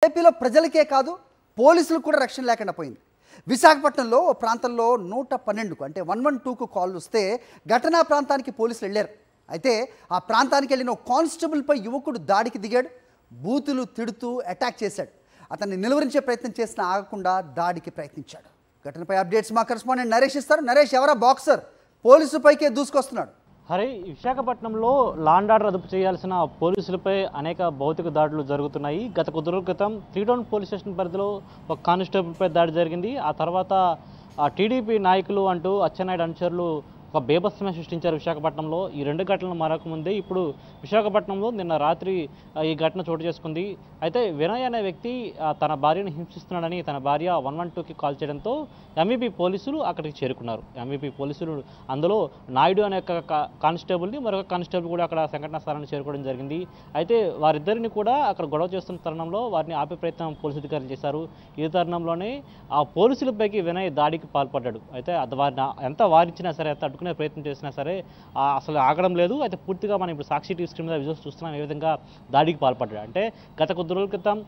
ఏపీలో ప్రజలకే కాదు పోలీసులకు కూడా రక్షణ లేకుండా పోయింది. విశాఖపట్నంలో ఓ ప్రాంతంలో 112కు అంటే 112కు కాల్ వస్తే ఘటనా ప్రాంతానికి పోలీసులు వెళ్ళారు. అయితే ఆ ప్రాంతానికి వెళ్ళిన ఓ కానిస్టేబుల్పై యువకుడు దాడికి దిగాడు. బూతులు తిడుతూ అటాక్ చేశాడు. అతన్ని నిలువరించే ప్రయత్నం చేసినా ఆగకుండా దాడికి ప్రయత్నించాడు. ఘటనపై అప్డేట్స్ మా కరెస్పాండెంట్ నరేష్ ఇస్తారు. నరేష్, ఎవరా బాక్సర్ పోలీసుపైకే దూసుకొస్తున్నాడు? హరి, విశాఖపట్నంలో లాండ్ ఆర్డర్ అదుపు చేయాల్సిన పోలీసులపై అనేక భౌతిక దాడులు జరుగుతున్నాయి. గత కొద్ది రోజుల క్రితం 3 టౌన్ పోలీస్ స్టేషన్ పరిధిలో ఒక కానిస్టేబుల్పై దాడి జరిగింది. ఆ తర్వాత టీడీపీ నాయకులు అంటూ అచ్చెన్నాయుడు అనుచరులు ఒక బేభత్సమే సృష్టించారు విశాఖపట్నంలో. ఈ 2 ఘటనలు మరొకముందే ఇప్పుడు విశాఖపట్నంలో నిన్న రాత్రి ఈ ఘటన చోటు చేసుకుంది. అయితే వినయ్ అనే వ్యక్తి తన భార్యను హింసిస్తున్నాడని తన భార్య 112కి కాల్ చేయడంతో ఎంవీపీ పోలీసులు అక్కడికి చేరుకున్నారు. ఎంవీపీ పోలీసులు అందులో నాయుడు అనే కానిస్టేబుల్ని మరొక కానిస్టేబుల్ కూడా అక్కడ సంఘటనా స్థలాన్ని చేరుకోవడం జరిగింది. అయితే వారిద్దరిని కూడా అక్కడ గొడవ చేస్తున్న తరుణంలో వారిని ఆపే ప్రయత్నం పోలీసు అధికారులు చేశారు. ఈ తరుణంలోనే ఆ పోలీసులపైకి వినయ్ దాడికి పాల్పడ్డాడు. అయితే వారిని ఎంత వారించినా సరే, ఎంత అడ్డుకునే ప్రయత్నం చేసినా సరే అసలు ఆగడం లేదు. అయితే పూర్తిగా మనం ఇప్పుడు సాక్షి టీవీ స్క్రీన్ మీద విజువల్స్ చూస్తున్నాం ఏ విధంగా దాడికి పాల్పడ్డాడు. అంటే గత కొద్ది రోజుల క్రితం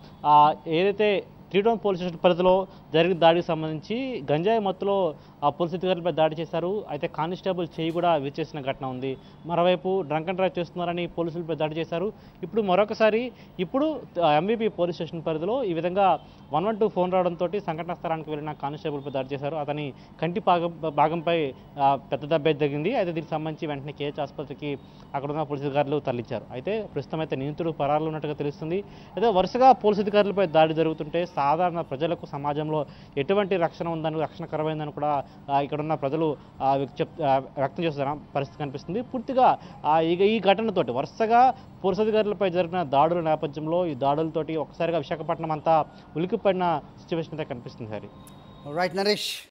ఏదైతే 3 టౌన్ పోలీస్ స్టేషన్ పరిధిలో జరిగిన దాడికి సంబంధించి గంజాయి మత్తులో ఆ పోలీసు అధికారులపై దాడి చేశారు. అయితే కానిస్టేబుల్ చేయి కూడా విరిచేసిన ఘటన ఉంది. మరోవైపు డ్రంక్ అండ్ డ్రైవ్ చేస్తున్నారని పోలీసులపై దాడి చేశారు. ఇప్పుడు మరొకసారి ఎంవీపీ పోలీస్ స్టేషన్ పరిధిలో ఈ విధంగా 112 ఫోన్ రావడంతో సంఘటనా స్థలానికి వెళ్ళిన కానిస్టేబుల్పై దాడి చేశారు. అతని కంటి భాగంపై పెద్ద దెబ్బ తగ్గింది. అయితే దీనికి సంబంధించి వెంటనే కేహెచ్ ఆసుపత్రికి అక్కడున్న పోలీసు అధికారులు తరలించారు. అయితే ప్రస్తుతం అయితే నిందితుడు పరారులో ఉన్నట్టుగా తెలుస్తుంది. అయితే వరుసగా పోలీసు అధికారులపై దాడి జరుగుతుంటే సాధారణ ప్రజలకు సమాజంలో ఎటువంటి రక్షణ ఉందని, రక్షణకరమైందని కూడా ఇక్కడున్న ప్రజలు వ్యక్తం చేస్తున్న పరిస్థితి కనిపిస్తుంది. పూర్తిగా ఈ ఘటనతోటి వరుసగా పోలీసు అధికారులపై జరిగిన దాడుల నేపథ్యంలో ఈ దాడులతోటి ఒక్కసారిగా విశాఖపట్నం అంతా ఉలికిపడిన సిచ్యువేషన్ అయితే కనిపిస్తుంది. సరే, రైట్ నరేష్.